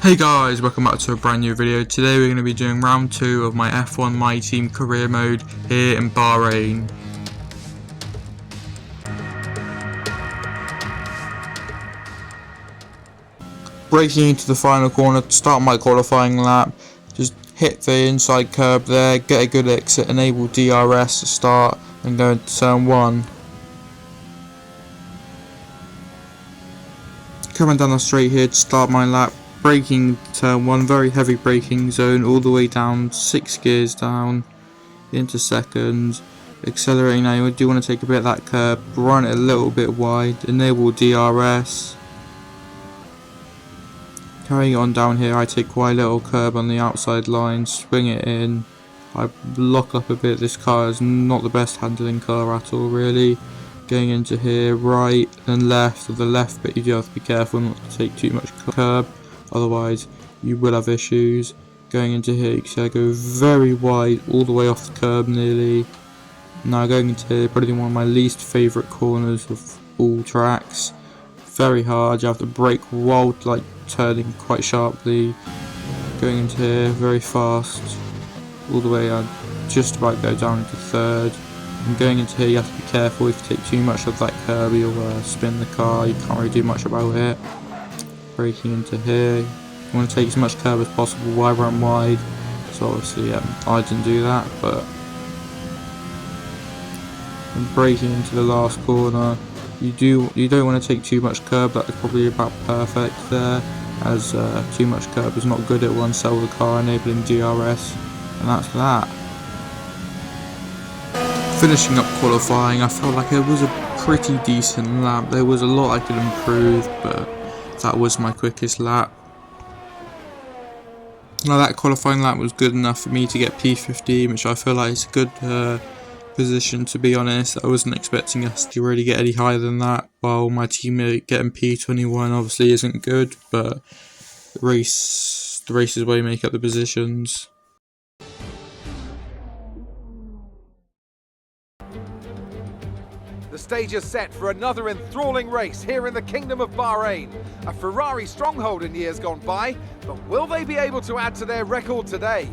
Hey guys, welcome back to a brand new video. Today we're going to be doing round 2 of my F1 My Team career mode here in Bahrain. Braking into the final corner to start my qualifying lap. Just hit the inside curb there, get a good exit, enable DRS to start and go into turn 1. Coming down the straight here to start my lap. Braking turn 1, very heavy braking zone, all the way down, 6 gears down, into second, accelerating now. You do want to take a bit of that curb, run it a little bit wide, enable DRS. Carrying on down here, I take quite a little curb on the outside line, swing it in, I lock up a bit. This car is not the best handling car at all really. Going into here, right and left, of the left bit you do have to be careful not to take too much curb. Otherwise you will have issues. Going into here, you can see I go very wide, all the way off the curb nearly. Now going into here, probably one of my least favourite corners of all tracks. Very hard, you have to brake while like turning quite sharply. Going into here, very fast, all the way. I just about go down into third. And going into here, you have to be careful. If you take too much of that curb, you'll spin the car. You can't really do much about it. Braking into here, you want to take as much curb as possible, wide run wide. So obviously I didn't do that, but and braking into the last corner, you don't want to take too much curb. That is probably about perfect there, as too much curb is not good. It will unsell the car, enabling DRS, and that's that. Finishing up qualifying, I felt like it was a pretty decent lap. There was a lot I could improve, but that was my quickest lap. Now that qualifying lap was good enough for me to get P15, which I feel like is a good position, to be honest. I wasn't expecting us to really get any higher than that, while my teammate getting P21 obviously isn't good, but the race is where you make up the positions. The stage is set for another enthralling race here in the Kingdom of Bahrain. A Ferrari stronghold in years gone by, but will they be able to add to their record today?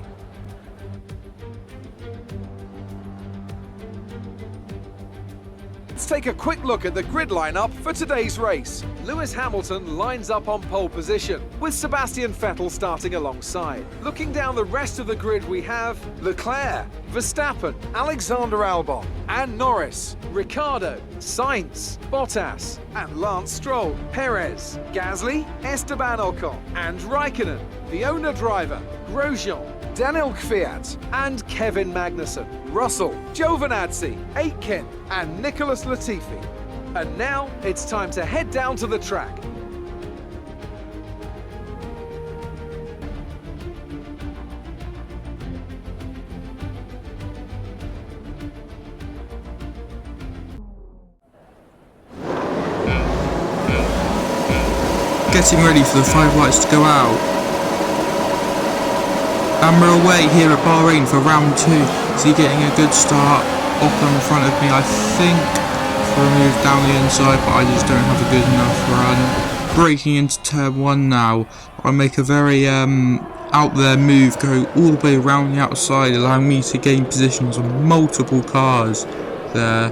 Let's take a quick look at the grid lineup for today's race. Lewis Hamilton lines up on pole position, with Sebastian Vettel starting alongside. Looking down the rest of the grid, we have Leclerc, Verstappen, Alexander Albon, and Norris, Ricciardo, Sainz, Bottas, and Lance Stroll, Perez, Gasly, Esteban Ocon, and Raikkonen, the owner driver, Grosjean, Daniel Kvyat, and Kevin Magnussen, Russell, Giovinazzi, Aitken, and Nicholas Latifi. And now it's time to head down to the track. Getting ready for the 5 lights to go out. And we're away here at Bahrain for round 2. So getting a good start. Ocon in front of me, I think, for a move down the inside, but I just don't have a good enough run. Braking into turn 1 now. I make a very out there move, go all the way around the outside, allowing me to gain positions on multiple cars there.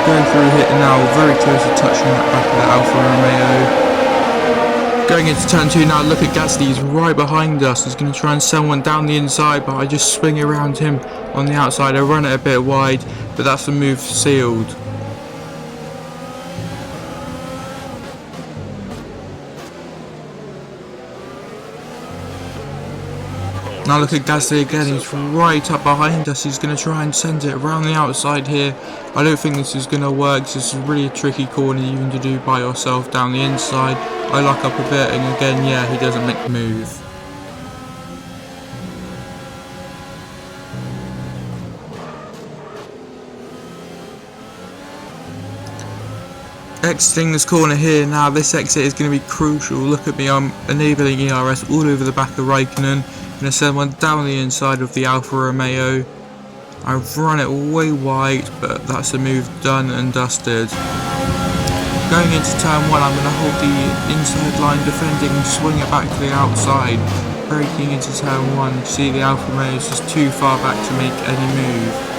Going through here now, very close to touching that back of the Alfa Romeo. Going into turn 2 now, look at Gasly, he's right behind us. He's going to try and send one down the inside, but I just swing around him on the outside. I run it a bit wide, but that's the move sealed. Now look at Gasly again, he's right up behind us. He's going to try and send it around the outside here. I don't think this is going to work. This is really a tricky corner even to do by yourself down the inside. I lock up a bit, and again, yeah, he doesn't make the move. Exiting this corner here now, this exit is going to be crucial. Look at me, I'm enabling ERS all over the back of Raikkonen. I'm going to send one down the inside of the Alfa Romeo. I've run it way wide, but that's a move done and dusted. Going into turn 1, I'm going to hold the inside line defending and swing it back to the outside. Braking into turn 1, you see the Alfa Romeo is just too far back to make any move.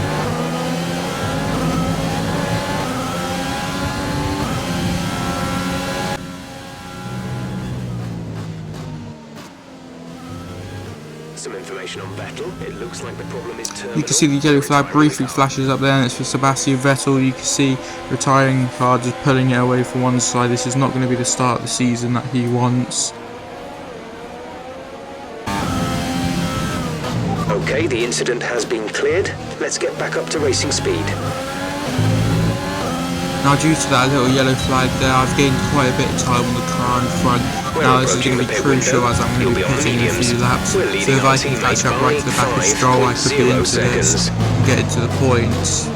Some information on Vettel. It looks like the problem is terminal. You can see the yellow flag briefly flashes up there, and it's for Sebastian Vettel. You can see retiring car just pulling it away from one side. This is not going to be the start of the season that he wants. Okay, the incident has been cleared. Let's get back up to racing speed. Now due to that little yellow flag there, I've gained quite a bit of time on the car in front. Now this is going to be crucial as I'm going to be pitting in a few laps. So if I can catch up right to the back of Stroll, I could be into this and get into the points.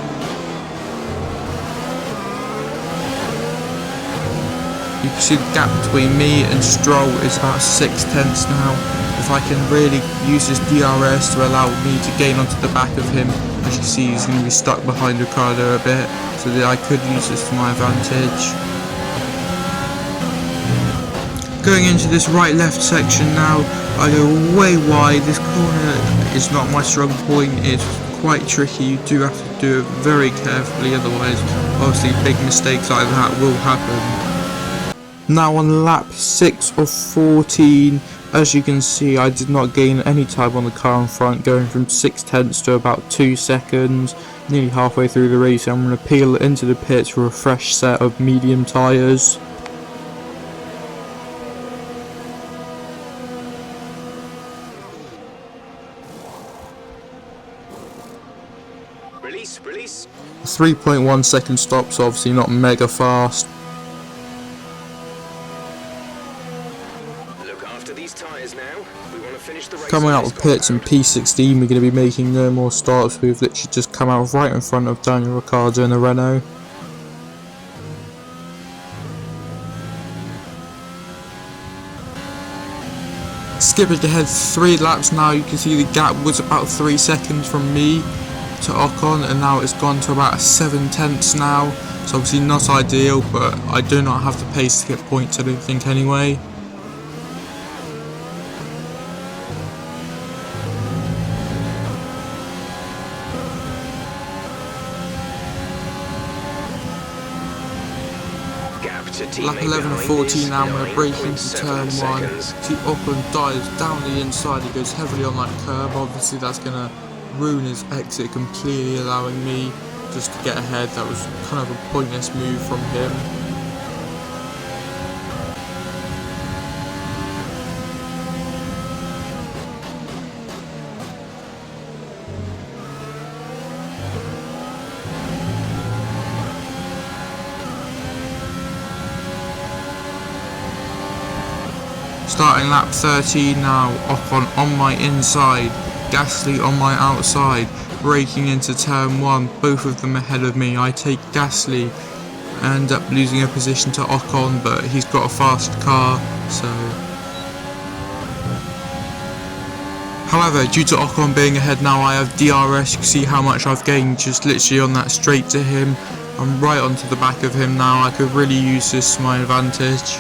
You can see the gap between me and Stroll is about 6 tenths now. If I can really use this DRS to allow me to gain onto the back of him, as you see he's going to be stuck behind Ricardo a bit, so that I could use this to my advantage. Going into this right-left section now, I go way wide. This corner is not my strong point, it's quite tricky, you do have to do it very carefully, otherwise obviously big mistakes like that will happen. Now on lap 6 of 14, as you can see I did not gain any time on the car in front, going from 6 tenths to about 2 seconds. Nearly halfway through the race I'm going to peel into the pits for a fresh set of medium tyres. Release. 3.1 second stop, so obviously not mega fast. Look after these tyres now. We want to finish the race. Coming out of pits in P16, we're going to be making no more stops. We've literally just come out right in front of Daniel Ricciardo in the Renault. Skipping ahead 3 laps now, you can see the gap was about 3 seconds from me to Ocon, and now it's gone to about 7 tenths now. So obviously not ideal, but I do not have the pace to get points, I don't think anyway. Lap 11 and 14 now, I'm going to break into turn 1. See Ocon dives down the inside, he goes heavily on that curb. Obviously that's going to ruin his exit completely, allowing me just to get ahead. That was kind of a pointless move from him. Starting lap 13 now, Ocon on my inside, Gasly on my outside, braking into turn 1, both of them ahead of me. I take Gasly, I end up losing a position to Ocon, but he's got a fast car, so... However, due to Ocon being ahead now, I have DRS. You can see how much I've gained just literally on that straight to him. I'm right onto the back of him now, I could really use this to my advantage.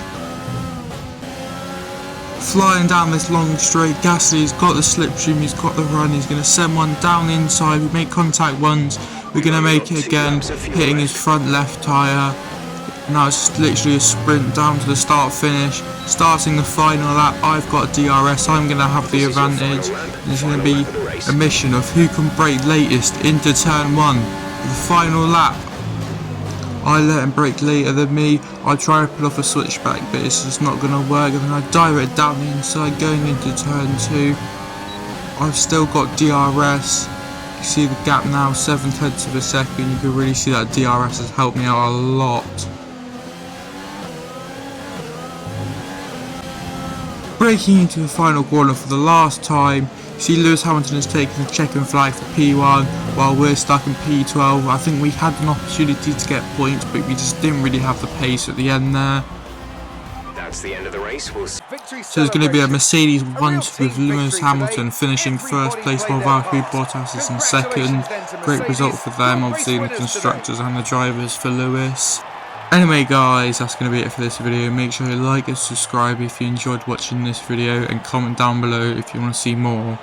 Flying down this long straight, Gasly's got the slipstream, he's got the run, he's going to send one down the inside. We make contact once, we're going to make it again, hitting his front left tyre. Now it's literally a sprint down to the start finish. Starting the final lap, I've got DRS, I'm going to have the advantage. It's going to be a mission of who can brake latest into turn 1. The final lap, I let him brake later than me. I try to pull off a switchback, but it's just not going to work, and then I dive it down the inside going into turn 2. I've still got DRS. You see the gap now, 7 tenths of a second. You can really see that DRS has helped me out a lot. Braking into the final corner for the last time. You see Lewis Hamilton has taken the checkered flag for P1 while we're stuck in P12. I think we had an opportunity to get points, but we just didn't really have the pace at the end there. That's the end of the race. So there's going to be a Mercedes 1 with Lewis Hamilton finishing first place while Valtteri Bottas is in second. Great result for them, obviously the constructors and the drivers for Lewis. Anyway guys, that's going to be it for this video. Make sure you like and subscribe if you enjoyed watching this video, and comment down below if you want to see more.